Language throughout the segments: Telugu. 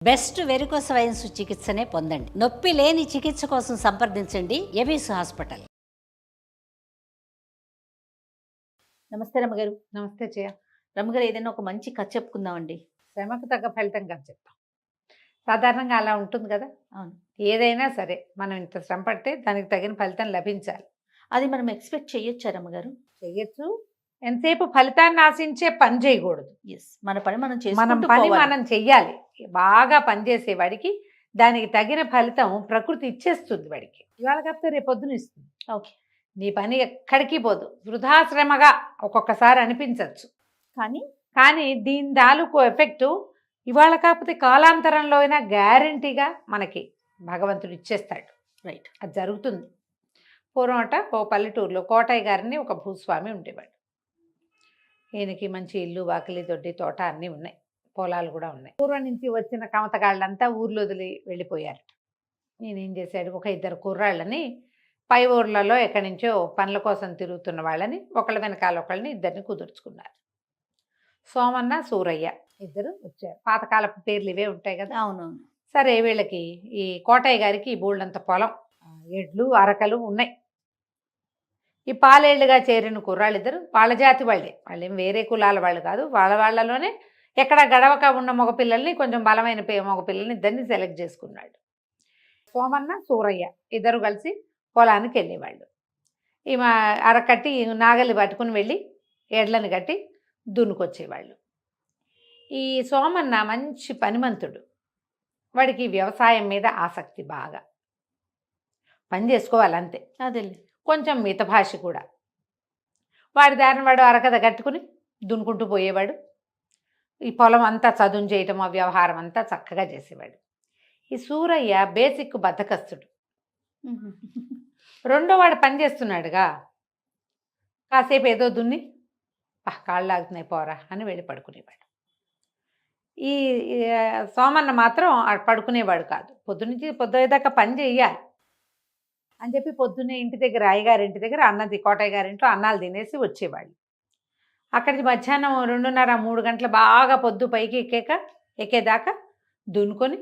బెస్ట్ వెరికోస్ వెయిన్స్ చికిత్సనే పొందండి. నొప్పి లేని చికిత్స కోసం సంప్రదించండి ఎబిస్ హాస్పిటల్. నమస్తే రమ్మగారు. నమస్తే జయ. రమ్మగారు, ఏదైనా ఒక మంచి కథ చెప్పుకుందామండి. శ్రమకు తగ్గ ఫలితం కాదు చెప్తాం. సాధారణంగా అలా ఉంటుంది కదా. అవును, ఏదైనా సరే మనం ఇంత శ్రమ పడితే దానికి తగిన ఫలితం లభించాలి. అది మనం ఎక్స్పెక్ట్ చేయొచ్చా రమ్మగారు? చెయ్యొచ్చు. ఎంతసేపు ఫలితాన్ని ఆశించే పని చేయకూడదు. ఎస్, మన పని మనం మనం చేసుకుంటూ పని పోవాలి. మనం చెయ్యాలి. బాగా పనిచేసేవాడికి దానికి తగిన ఫలితం ప్రకృతి ఇచ్చేస్తుంది. వాడికి ఇవాళ కాకపోతే రేపు పొద్దున ఇస్తుంది. ఓకే, నీ పని ఎక్కడికి పోదు. వృధాశ్రమగా ఒక్కొక్కసారి అనిపించవచ్చు, కానీ దీని తాలూకు ఎఫెక్టు ఇవాళ కాకపోతే కాలాంతరంలో అయినా గ్యారంటీగా మనకి భగవంతుడు ఇచ్చేస్తాడు. రైట్, అది జరుగుతుంది. పూర్వమట ఓ పల్లెటూరులో కోటయ్య గారిని ఒక భూస్వామి ఉండేవాడు. ఈయనకి మంచి ఇల్లు, వాకిలి, దొడ్డి, తోట అన్నీ ఉన్నాయి, పొలాలు కూడా ఉన్నాయి. పూర్వం నుంచి వచ్చిన కమతగాళ్ళంతా ఊర్లో వదిలి వెళ్ళిపోయారు. నేనేం చేశాడు, ఒక ఇద్దరు కుర్రాళ్ళని పై ఊర్లలో ఎక్కడి నుంచో పనుల కోసం తిరుగుతున్న వాళ్ళని ఒకళ్ళ వెనకాల ఒకళ్ళని ఇద్దరిని కుదుర్చుకున్నారు. సోమన్న, సూరయ్య ఇద్దరు వచ్చారు. పాతకాలపు పేర్లు ఇవే ఉంటాయి కదా. అవునవును. సరే, వీళ్ళకి ఈ కోటయ్య గారికి బోల్డంత పొలం, ఎడ్లు, అరకలు ఉన్నాయి. ఈ పాలేళ్లుగా చేరిన కుర్రాళ్ళిద్దరు వాళ్ళ జాతి వాళ్ళే, వాళ్ళేం వేరే కులాల వాళ్ళు కాదు. వాళ్ళలోనే ఎక్కడ గడవక ఉన్న మగపిల్లల్ని, కొంచెం బలమైన మగపిల్లల్ని ఇద్దరిని సెలెక్ట్ చేసుకున్నాడు. సోమన్న, సూరయ్య ఇద్దరు కలిసి పొలానికి వెళ్ళేవాళ్ళు. ఈమె అరకట్టి నాగలి పట్టుకుని వెళ్ళి ఎడ్లను కట్టి దున్నుకొచ్చేవాళ్ళు. ఈ సోమన్న మంచి పనిమంతుడు. వాడికి వ్యవసాయం మీద ఆసక్తి, బాగా పని చేసుకోవాలంతే. అదే, కొంచెం మితభాష కూడా. వాడి దారిని వాడు అరకథ కట్టుకుని దున్నుకుంటూ పోయేవాడు. ఈ పొలం అంతా చదును చేయటం, ఆ వ్యవహారం అంతా చక్కగా చేసేవాడు. ఈ సూరయ్య బేసిక్ బద్ధకస్తుడు. రెండో వాడు పని చేస్తున్నాడుగా, కాసేపు ఏదో దున్ని కాళ్ళు లాగుతున్నాయి పోరా అని వెళ్ళి పడుకునేవాడు. ఈ సోమన్న మాత్రం పడుకునేవాడు కాదు. పొద్దుదాకా పని చెయ్యాలి అని చెప్పి పొద్దున్నే ఇంటి దగ్గర, అయ్యగారింటి దగ్గర అన్నది, కోటయ్య గారింట్లో అన్నాలు తినేసి వచ్చేవాళ్ళు. అక్కడికి మధ్యాహ్నం 2:30-3 గంటలు బాగా పొద్దు పైకి ఎక్కేదాకా దున్నుకొని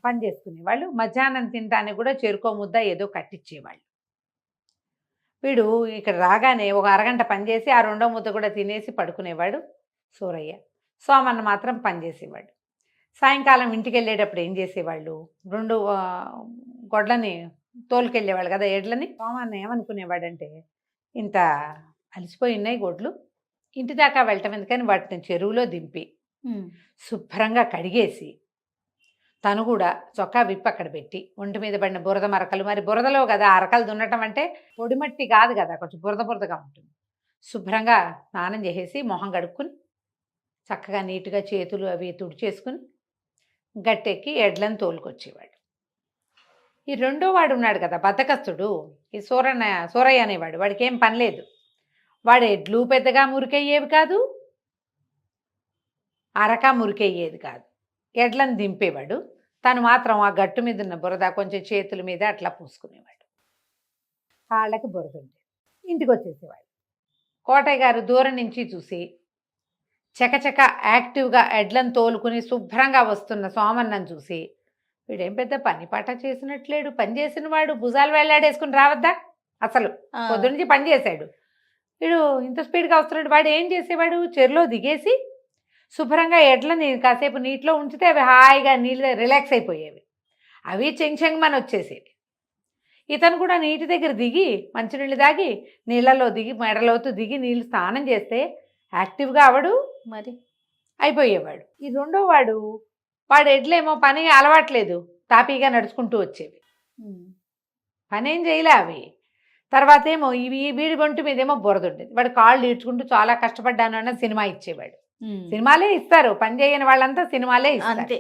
పని చేసుకునేవాళ్ళు. మధ్యాహ్నం తినడానికి కూడా చెరుకో ముద్ద ఏదో కట్టించేవాళ్ళు. వీడు ఇక్కడ రాగానే ఒక అరగంట పనిచేసి ఆ రెండో ముద్ద కూడా తినేసి పడుకునేవాడు సూరయ్య. సోమన్న మాత్రం పనిచేసేవాడు. సాయంకాలం ఇంటికి వెళ్ళేటప్పుడు ఏం చేసేవాళ్ళు, 2 గొడ్లని తోలుకెళ్ళేవాళ్ళు కదా, ఎడ్లని. సోమన్న ఏమనుకునేవాడంటే, ఇంత అలసిపోయి ఉన్నాయి గొడ్లు, ఇంటి దాకా వెళ్ళటం ఎందుకని వాటిని చెరువులో దింపి శుభ్రంగా కడిగేసి తను కూడా చొక్కా విప్పి అక్కడ పెట్టి, ఒంటి మీద పడిన బురద మరకలు, మరి బురదలో కదా అరకలు దున్నటం అంటే పొడిమట్టి కాదు కదా, కొంచెం బురదగా ఉంటుంది. శుభ్రంగా స్నానం చేసేసి మొహం కడుక్కుని చక్కగా నీట్గా చేతులు అవి తుడిచేసుకుని గట్టెక్కి ఎడ్లను తోలుకొచ్చేవాడు. ఈ రెండో వాడు ఉన్నాడు కదా బద్ధకస్తుడు, ఈ సూరయ్య అనేవాడు. వాడికి ఏం పని లేదు. వాడు ఎడ్లు పెద్దగా మురికయ్యేవి కాదు, అరక మురికయ్యేది కాదు. ఎడ్లను దింపేవాడు. తను మాత్రం ఆ గట్టు మీద ఉన్న బురద కొంచెం చేతుల మీద అట్లా పూసుకునేవాడు. కాళ్ళకి బురద ఉండేది. ఇంటికి వచ్చేసేవాడు. కోటయ్య గారు దూరం నుంచి చూసి చకచక యాక్టివ్గా ఎడ్లను తోలుకుని శుభ్రంగా వస్తున్న సోమన్నను చూసి, వీడేం పెద్ద పని పాట చేసినట్లేడు, పని చేసిన వాడు భుజాలు వేలాడేసుకుని రావద్దా, అసలు పొద్దునుంచి పని చేశాడు, వీడు ఇంత స్పీడ్గా వస్తున్నాడు. వాడు ఏం చేసేవాడు, చెరులో దిగేసి శుభ్రంగా ఎడ్లని కాసేపు నీటిలో ఉంచితే అవి హాయిగా నీళ్ళు రిలాక్స్ అయిపోయేవి. అవి చెంగమని వచ్చేసేవి. ఇతను కూడా నీటి దగ్గర దిగి మంచినీళ్ళు తాగి నీళ్ళలో దిగి మెడలోతు దిగి నీళ్ళు స్నానం చేస్తే యాక్టివ్గా అవడు మరి అయిపోయేవాడు. ఈ రెండో వాడు ఎడ్లేమో పని అలవాట్లేదు, తాపీగా నడుచుకుంటూ వచ్చేవి, పనేం చేయలే అవి. తర్వాత ఏమో వీడి ఒంటి మీద ఏమో బురద ఉండేది. వాడు కాళ్ళు ఈడ్చుకుంటూ చాలా కష్టపడ్డాను అన్న సినిమా ఇచ్చేవాడు. సినిమాలే ఇస్తారు, పని చేయని వాళ్ళంతా సినిమాలే ఇస్తారు.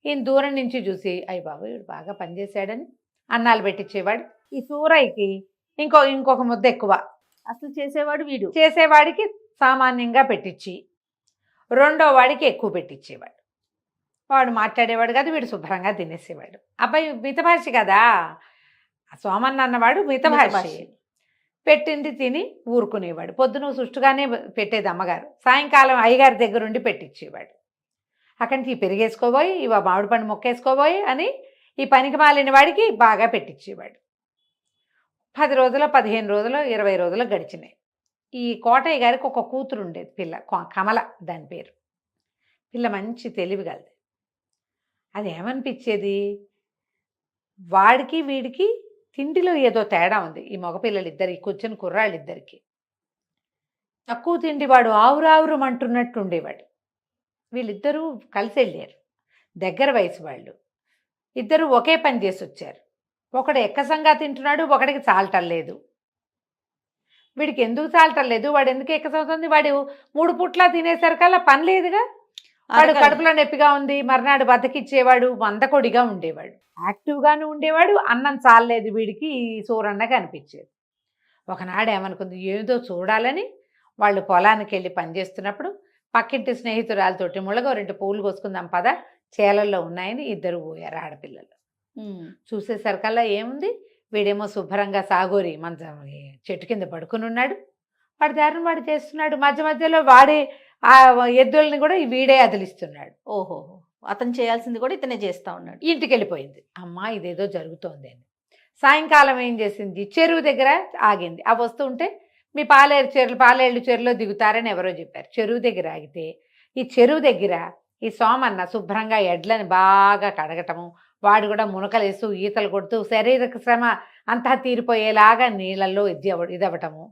ఈయన దూరం నుంచి చూసి అయ్య బాబు వీడు బాగా పనిచేశాడని అన్నాలు పెట్టించేవాడు. ఈ సూరయ్యకి ఇంకొక ముద్ద ఎక్కువ అసలు చేసేవాడు వీడు. చేసేవాడికి సామాన్యంగా పెట్టించి రెండో వాడికి ఎక్కువ పెట్టించేవాడు. వాడు మాట్లాడేవాడు కాదు, వీడు శుభ్రంగా తినేసేవాడు. అబ్బాయి మితభాషి కదా, సోమన్న అన్నవాడు మితభాషి. పెట్టింది తిని ఊరుకునేవాడు. పొద్దున సుష్టుగానే పెట్టేది అమ్మగారు, సాయంకాలం అయ్యగారి దగ్గరుండి పెట్టించేవాడు. అక్కడి నుంచి ఈ పెరిగేసుకోబోయి ఇవ మామిడి పండు మొక్కేసుకోబోయి అని ఈ పనికి మాలిన వాడికి బాగా పెట్టించేవాడు. 10 రోజులు 15 రోజులు 20 రోజులు గడిచినాయి. ఈ కోటయ్య గారికి ఒక కూతురు ఉండేది, పిల్ల కమల దాని పేరు. పిల్ల మంచి తెలివి గలది. అది ఏమనిపించేది, వాడికి వీడికి తిండిలో ఏదో తేడా ఉంది. ఈ మగపిల్లలిద్దరికి కూర్చొని కుర్రాళ్ళిద్దరికి తక్కువ తిండి, వాడు ఆవురావురమంటున్నట్టు ఉండేవాడు. వీళ్ళిద్దరూ కలిసి వెళ్ళారు, దగ్గర వయసు వాళ్ళు. ఇద్దరు ఒకే పని చేసి వచ్చారు. ఒకడు ఎక్కసంగా తింటున్నాడు, ఒకడికి చాలటలేదు. వీడికి ఎందుకు చాలటలేదు, వాడు ఎందుకు ఎక్కసవుతుంది, వాడు 3 పూట్లా తినేసరికల్లా పని లేదుగా. వాడు కడుపులో నొప్పిగా ఉంది, మర్నాడు బతకిచ్చేవాడు, మందకొడిగా ఉండేవాడు, యాక్టివ్గానే ఉండేవాడు. అన్నం చాలలేదు వీడికి, ఈ సూరన్నగా అనిపించేది. ఒకనాడు ఏమనుకుంది, ఏదో చూడాలని వాళ్ళు పొలానికి వెళ్ళి పనిచేస్తున్నప్పుడు పక్కింటి స్నేహితురాలతోటి ముళ్ళగా 2 పువ్వులు కోసుకుందాం పద, చేలల్లో ఉన్నాయని ఇద్దరు పోయారు ఆడపిల్లలు. చూసేసరికల్లా ఏముంది, వీడేమో శుభ్రంగా సాగోరి మంచం చెట్టు కింద పడుకుని ఉన్నాడు. వాడి దారిని వాడు చేస్తున్నాడు. మధ్య మధ్యలో వాడే ఆ ఎద్దుల్ని కూడా వీడే అదిలిస్తున్నాడు. ఓహో, అతను చేయాల్సింది కూడా ఇతనే చేస్తా ఉన్నాడు. ఇంటికి వెళ్ళిపోయింది. అమ్మా ఇదేదో జరుగుతోంది అని. సాయంకాలం ఏం చేసింది, చెరువు దగ్గర ఆగింది. ఆ వస్తుంటే మీ పాలేళ్ళు చెరువులో దిగుతారని ఎవరో చెప్పారు. చెరువు దగ్గర ఆగితే ఈ చెరువు దగ్గర ఈ సోమన్న శుభ్రంగా ఎడ్లని బాగా కడగటము, వాడు కూడా మునకలేస్తూ ఈతలు కొడుతూ శారీరక శ్రమ అంతా తీరిపోయేలాగా నీళ్ళల్లో ఇదవ్వటము.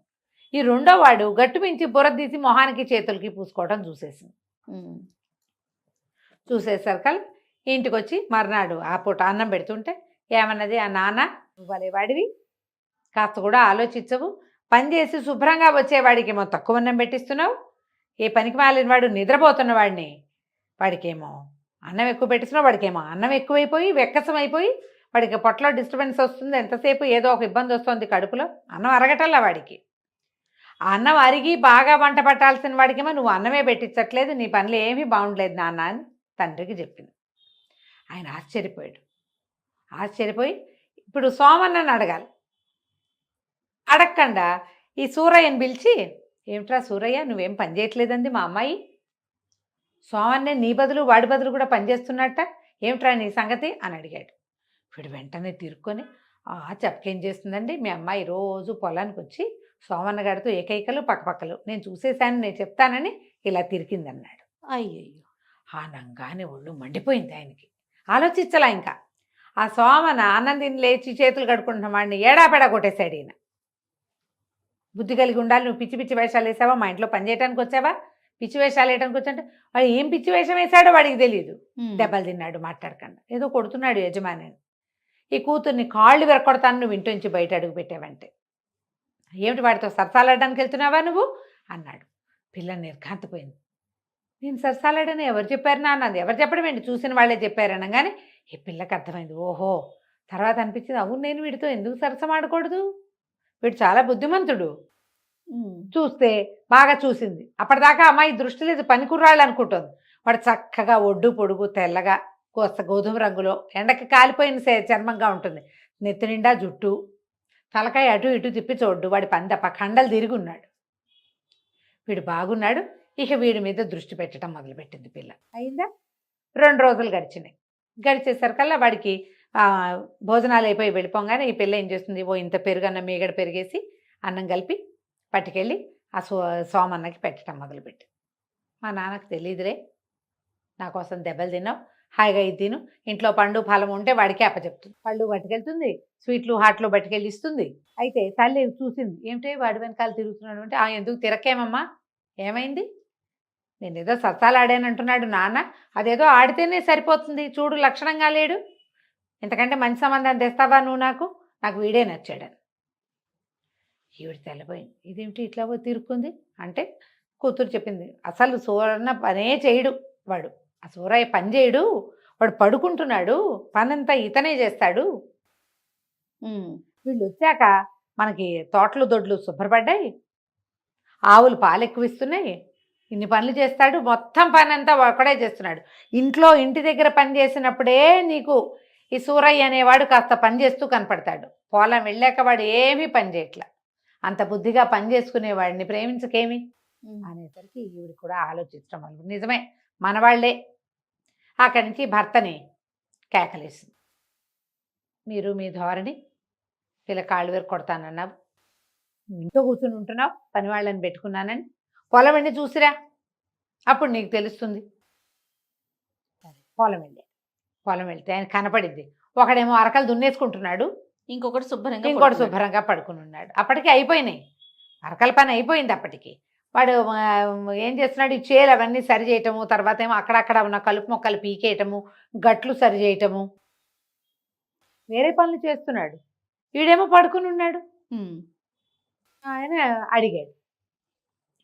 ఈ రెండో వాడు గట్టు మించి బుర్ర తీసి మొహానికి చేతులకి పూసుకోవడం చూసేసింది. చూసేసరికల్ ఇంటికి వచ్చి మర్నాడు ఆ పూట అన్నం పెడుతుంటే ఏమన్నది, ఆ నాన్న నువ్వు వాడివి, కాస్త కూడా ఆలోచించవు, పని చేసి శుభ్రంగా వచ్చేవాడికేమో తక్కువ అన్నం పెట్టిస్తున్నావు, ఏ పనికి మాలిన వాడు నిద్రపోతున్న వాడిని వాడికేమో అన్నం ఎక్కువ పెట్టిస్తున్నావు, వాడికేమో అన్నం ఎక్కువైపోయి వెక్కసం అయిపోయి వాడికి పొట్టలో డిస్టర్బెన్స్ వస్తుంది, ఎంతసేపు ఏదో ఒక ఇబ్బంది వస్తుంది కడుపులో, అన్నం అరగటల్లా వాడికి. ఆ అన్నం అరిగి బాగా వంట పట్టాల్సిన వాడికేమో నువ్వు అన్నమే పెట్టించట్లేదు, నీ పనులు ఏమీ బాగుండలేదు నాన్న అని తండ్రికి చెప్పింది. ఆయన ఆశ్చర్యపోయి ఇప్పుడు సోమన్నని అడగాలి. అడగకుండా ఈ సూరయ్యని పిలిచి, ఏమిట్రా సూరయ్య నువ్వేం పని చేయట్లేదండి మా అమ్మాయి, సోమన్నే నీ బదులు వాడి బదులు కూడా పనిచేస్తున్నట్ట, ఏమిట్రా నీ సంగతి అని అడిగాడు. వీడు వెంటనే తిరుక్కొని, చెప్పకేం చేస్తుందండి, మీ అమ్మాయి రోజు పొలానికి వచ్చి సోమన్న గారితో ఏకైకలు పక్కపక్కలు నేను చూసేశాను, నేను చెప్తానని ఇలా తిరిగిందన్నాడు. అయ్యయ్యో, ఆనంగానే ఒళ్ళు మండిపోయింది ఆయనకి. ఆలోచించలా ఇంకా. ఆ సోమన ఆనందిని లేచి చేతులు కడుక్కుంటున్న వాడిని ఏడాపెడా కొట్టేశాడు ఈయన. బుద్ధి కలిగి ఉండాలి, నువ్వు పిచ్చి పిచ్చి వేషాలు వేసావా, మా ఇంట్లో పని చేయడానికి వచ్చావా, పిచ్చి వేషాలు వేయడానికి వచ్చాంటే వాడు ఏం పిచ్చి వేషం వేశాడో వాడికి తెలియదు. దెబ్బలు తిన్నాడు మాట్లాడకుండా, ఏదో కొడుతున్నాడు యజమాని. ఈ కూతుర్ని కాళ్ళు విరకొడతాను నువ్వు ఇంటి నుంచి బయట అడుగు పెట్టావంటే, ఏమిటి వాడితో సరసాలాడడానికి వెళ్తున్నావా నువ్వు అన్నాడు. పిల్ల నిర్ఘాంతపోయింది. నేను సరసాలాడని ఎవరు చెప్పారు నాన్నది, ఎవరు చెప్పడం ఏంటి, చూసిన వాళ్ళే చెప్పారనగానే ఈ పిల్లకి అర్థమైంది. ఓహో, తర్వాత అనిపించింది, అవును నేను వీడితో ఎందుకు సరసమాడకూడదు, వీడు చాలా బుద్ధిమంతుడు. చూస్తే బాగా చూసింది. అప్పటిదాకా అమ్మాయి దృష్టి లేదు, పనికుర్రాళ్ళు అనుకుంటుంది. వాడు చక్కగా ఒడ్డు పొడుగు తెల్లగా కోస్త గోధుమ రంగులో ఎండకి కాలిపోయిన చర్మంగా ఉంటుంది, నెత్తి నిండా జుట్టు, తలకాయ అటు ఇటు తిప్పి చూడ్డు, వాడి పందప కండలు తిరిగి ఉన్నాడు. వీడు బాగున్నాడు. ఇక వీడి మీద దృష్టి పెట్టడం మొదలుపెట్టింది పిల్ల. అయిందా, 2 రోజులు గడిచినాయి. గడిచేసరికల్లా వాడికి భోజనాలు అయిపోయి వెళ్ళిపోగానే ఈ పిల్ల ఏం చేస్తుంది, ఓ ఇంత పెరుగన్నం మీగడ పెరిగేసి అన్నం కలిపి పట్టుకెళ్ళి ఆ సోమన్నకి పెట్టడం మొదలుపెట్టి, మా నాన్నకు తెలియదులే, నా కోసం దెబ్బలు తిన్నావు, హాయిగా ఇది తిను, ఇంట్లో పండు ఫలం ఉంటే వాడికి అప్పచెప్తుంది, పళ్ళు పట్టుకెళ్తుంది, స్వీట్లు హాట్లు పట్టుకెళ్ళి ఇస్తుంది. అయితే తల్లి చూసింది, ఏమిటే వాడి వెనకాల తిరుగుతున్నాడు అంటే, ఎందుకు తిరక్కేమమ్మా, ఏమైంది, నేను ఏదో సరసాలు ఆడానంటున్నాడు నాన్న, అదేదో ఆడితేనే సరిపోతుంది, చూడు లక్షణంగా లేడు, ఇంతకంటే మంచి సంబంధం తెస్తావా నువ్వు, నాకు వీడే నచ్చాడని. ఈవిడ తెల్లపోయింది, ఇదేమిటి ఇట్లా తిరుక్కుంది అంటే కూతురు చెప్పింది, అసలు సూరన్న పనే చేయడు వాడు, ఆ సూరయ్య పని చేయడు, వాడు పడుకుంటున్నాడు, పనంతా ఇతనే చేస్తాడు. వీళ్ళు వచ్చాక మనకి తోటలు దొడ్లు శుభ్రపడ్డాయి, ఆవులు పాలు ఎక్కువ ఇస్తున్నాయి, ఇన్ని పనులు చేస్తాడు, మొత్తం పని అంతా ఒకడే చేస్తున్నాడు. ఇంటి దగ్గర పని చేసినప్పుడే నీకు ఈ సూరయ్య అనేవాడు కాస్త పని చేస్తూ కనపడతాడు, పొలం వెళ్ళాక వాడు ఏమీ పని చేయట్లా, అంత బుద్ధిగా పని చేసుకునేవాడిని ప్రేమించకేమి అనేసరికి ఈవిడ కూడా ఆలోచించడం వల్ల నిజమే, మనవాళ్లే అక్కడి నుంచి భర్తని కేకలేసింది. మీరు మీ ధోరణి పిల్ల కాళ్ళు వేరు కొడతానన్నావు, ఇంట్లో కూర్చుని ఉంటున్నావు, పని వాళ్ళని పెట్టుకున్నానని పొలం వెళ్ళి చూసిరా, అప్పుడు నీకు తెలుస్తుంది. సరే పొలం వెళ్తే ఆయన కనపడింది. ఒకడేమో అరకలు దున్నేసుకుంటున్నాడు, ఇంకొకటి శుభ్రంగా ఇంకోటి పడుకున్నాడు. శుభ్రంగా పడుకుని ఉన్నాడు. అప్పటికి అయిపోయినాయి, అరకల పని అయిపోయింది. అప్పటికి వాడు ఏం చేస్తున్నాడు, ఈ చేలు అవన్నీ సరి చేయటము, తర్వాత ఏమో అక్కడక్కడ ఉన్న కలుపు మొక్కలు పీకేయటము, గట్లు సరి చేయటము, వేరే పనులు చేస్తున్నాడు. వీడేమో పడుకుని ఉన్నాడు. ఉమ్. ఆయన అడిగాడు,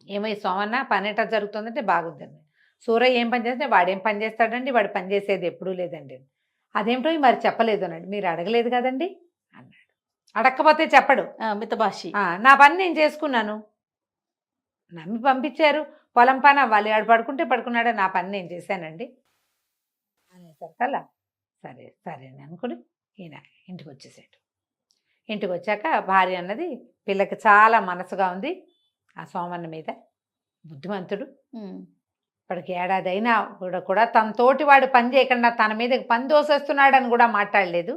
ఏమో ఈ సోమన్న పని ఎట్లా జరుగుతుందంటే బాగుందండి. సూరయ్య ఏం పని చేస్తే వాడేం పని చేస్తాడండి, వాడు పని చేసేది ఎప్పుడూ లేదండి. అదేమిటో మరి చెప్పలేదు అన్నాడు. మీరు అడగలేదు కదండి అన్నాడు. అడగకపోతే చెప్పడు. మితభాషి. నా పని నేను చేసుకున్నాను, నమ్మి పంపించారు, పొలం పని అవ్వాలి, వాడు పడుకుంటే పడుకున్నాడే, నా పని నేను చేశానండి అనేసరికల్లా సరే సరే అని అనుకుని ఈయన ఇంటికి వచ్చేసాడు. ఇంటికి వచ్చాక భార్య అన్నది, పిల్లకి చాలా మనసుగా ఉంది ఆ సోమన్న మీద, బుద్ధిమంతుడు, ఇప్పటికి ఏడాది అయినా కూడా తనతోటి వాడు పని చేయకుండా తన మీద పని దోసేస్తున్నాడని కూడా మాట్లాడలేదు.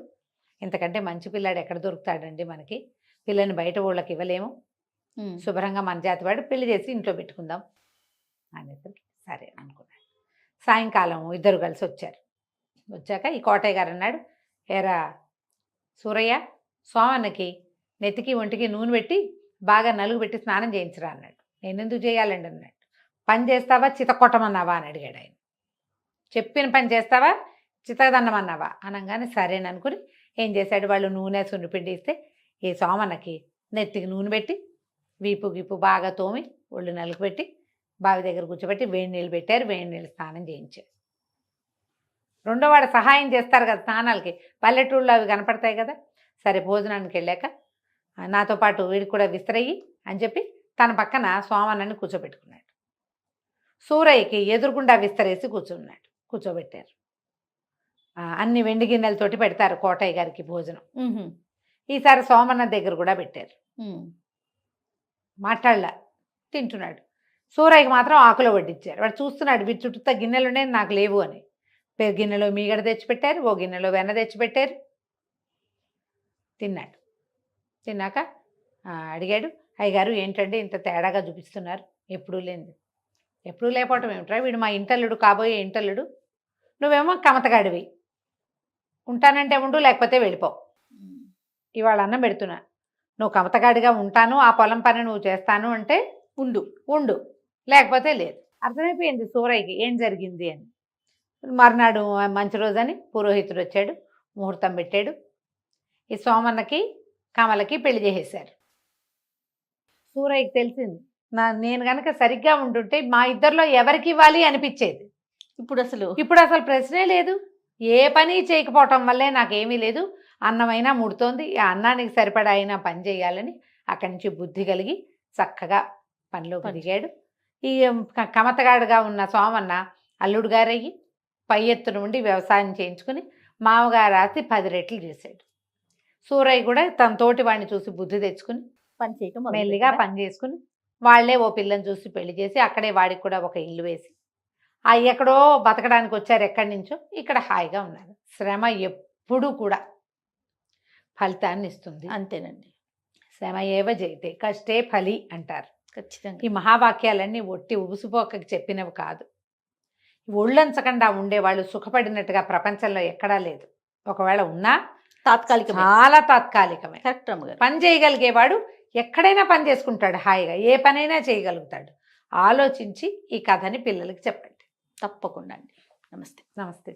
ఇంతకంటే మంచి పిల్లాడు ఎక్కడ దొరుకుతాడండి మనకి, పిల్లని బయట ఊళ్ళకి ఇవ్వలేము, శుభ్రంగా మన జాతి వాడు పెళ్లి చేసి ఇంట్లో పెట్టుకుందాం అనేసరికి సరే అనుకున్నాడు. సాయంకాలం ఇద్దరు కలిసి వచ్చారు. వచ్చాక ఈ కోటయ్య గారు అన్నాడు, ఏరా సూరయ్య, సోమన్నకి నెత్తికి ఒంటికి నూనె పెట్టి బాగా నలుగు పెట్టి స్నానం చేయించరా అన్నాడు. నేను ఎందుకు చేయాలండి అన్నాడు. పని చేస్తావా చితకొట్టమన్నావా అని అడిగాడు ఆయన. చెప్పిన పని చేస్తావా చితదన్నమన్నావా అనగానే సరేని అనుకుని ఏం చేశాడు, వాళ్ళు నూనె సున్నిపిండి ఇస్తే ఈ సోమన్నకి నెత్తికి నూనె పెట్టి వీపు గీపు బాగా తోమి ఒళ్ళు నలుగు పెట్టి బావి దగ్గర కూర్చోబెట్టి వేడి నీళ్ళు పెట్టారు, వేడి నీళ్ళు స్నానం చేయించారు. రెండో వాడు సహాయం చేస్తారు కదా స్నానాలకి, పల్లెటూళ్ళు అవి కనపడతాయి కదా. సరే భోజనానికి వెళ్ళాక నాతో పాటు వీడికి కూడా విస్తరయ్యి అని చెప్పి తన పక్కన సోమన్నని కూర్చోబెట్టుకున్నాడు. సూరయ్యకి ఎదురుగుండా విస్తరేసి కూర్చోబెట్టారు. అన్ని వెండి గిన్నెలతోటి పెడతారు కోటయ్య గారికి భోజనం. ఈసారి సోమన్న దగ్గర కూడా పెట్టారు. మాట్లాడలా, తింటున్నాడు. సూరయ్యకి మాత్రం ఆకులో వడ్డించారు. వాడు చూస్తున్నాడు, వీటి చుట్టూ గిన్నెలు ఉన్నాయి నాకు లేవు అని. గిన్నెలో మీగడ తెచ్చిపెట్టారు, ఓ గిన్నెలో వెన్న తెచ్చిపెట్టారు. తిన్నాడు. తిన్నాక అడిగాడు, అయ్యగారు ఏంటంటే ఇంత తేడాగా చూపిస్తున్నారు, ఎప్పుడూ లేనిది. ఎప్పుడూ లేకపోవటం ఏమిట్రా, వీడు మా ఇంటల్లుడు, కాబోయే ఇంటల్లుడు, నువ్వేమో కమతగాడివి, ఉంటానంటే ఉండు లేకపోతే వెళ్ళిపో, ఇవాళ అన్నం పెడుతున్నా, నువ్వు కమతగాడిగా ఉంటాను ఆ పొలం పని నువ్వు చేస్తాను అంటే ఉండు లేకపోతే లేదు. అర్థమైపోయింది సూరయ్యకి ఏం జరిగింది అని. మర్నాడు మంచి రోజని పురోహితుడు వచ్చాడు, ముహూర్తం పెట్టాడు. ఈ సోమన్నకి కమలకి పెళ్లి చేసేశారు. సూరయ్యకి తెలిసింది, నేను కనుక సరిగ్గా ఉంటుంటే మా ఇద్దరిలో ఎవరికి ఇవ్వాలి అనిపించేది. ఇప్పుడు అసలు ప్రశ్నే లేదు. ఏ పని చేయకపోవటం వల్లే నాకేమీ లేదు, అన్నమైనా ముడుతోంది, ఆ అన్నానికి సరిపడా అయినా పని చేయాలని అక్కడి నుంచి బుద్ధి కలిగి చక్కగా పనిలోకి దిగాడు. ఈ కమతగాడుగా ఉన్న సోమన్న అల్లుడు గారయ్యి పై ఎత్తున ఉండి వ్యవసాయం చేయించుకుని మామగారు ఆస్తి 10 రెట్లు చేశాడు. సూరయ్య కూడా తన తోటి వాడిని చూసి బుద్ధి తెచ్చుకుని మెల్లిగా పని చేసుకుని వాళ్లే ఓ పిల్లని చూసి పెళ్లి చేసి అక్కడే వాడికి కూడా ఒక ఇల్లు వేసి ఎక్కడో బతకడానికి వచ్చారు, ఎక్కడి నుంచో ఇక్కడ హాయిగా ఉన్నారు. శ్రమ ఎప్పుడూ కూడా ఫలితాన్ని ఇస్తుంది. అంతేనండి. శ్రమ ఏవ జయితే కష్టే ఫలి అంటారు. ఖచ్చితంగా ఈ మహావాక్యాలన్నీ ఒట్టి ఉబుసుపోకకి చెప్పినవి కాదు. ఒళ్ళంచకుండా ఉండేవాళ్ళు సుఖపడినట్టుగా ప్రపంచంలో ఎక్కడా లేదు. ఒకవేళ ఉన్నా చాలా తాత్కాలికమే. పని చేయగలిగేవాడు ఎక్కడైనా పని చేసుకుంటాడు, హాయిగా ఏ పనైనా చేయగలుగుతాడు. ఆలోచించి ఈ కథని పిల్లలకి చెప్పండి. తప్పకుండా అండి. నమస్తే. నమస్తే.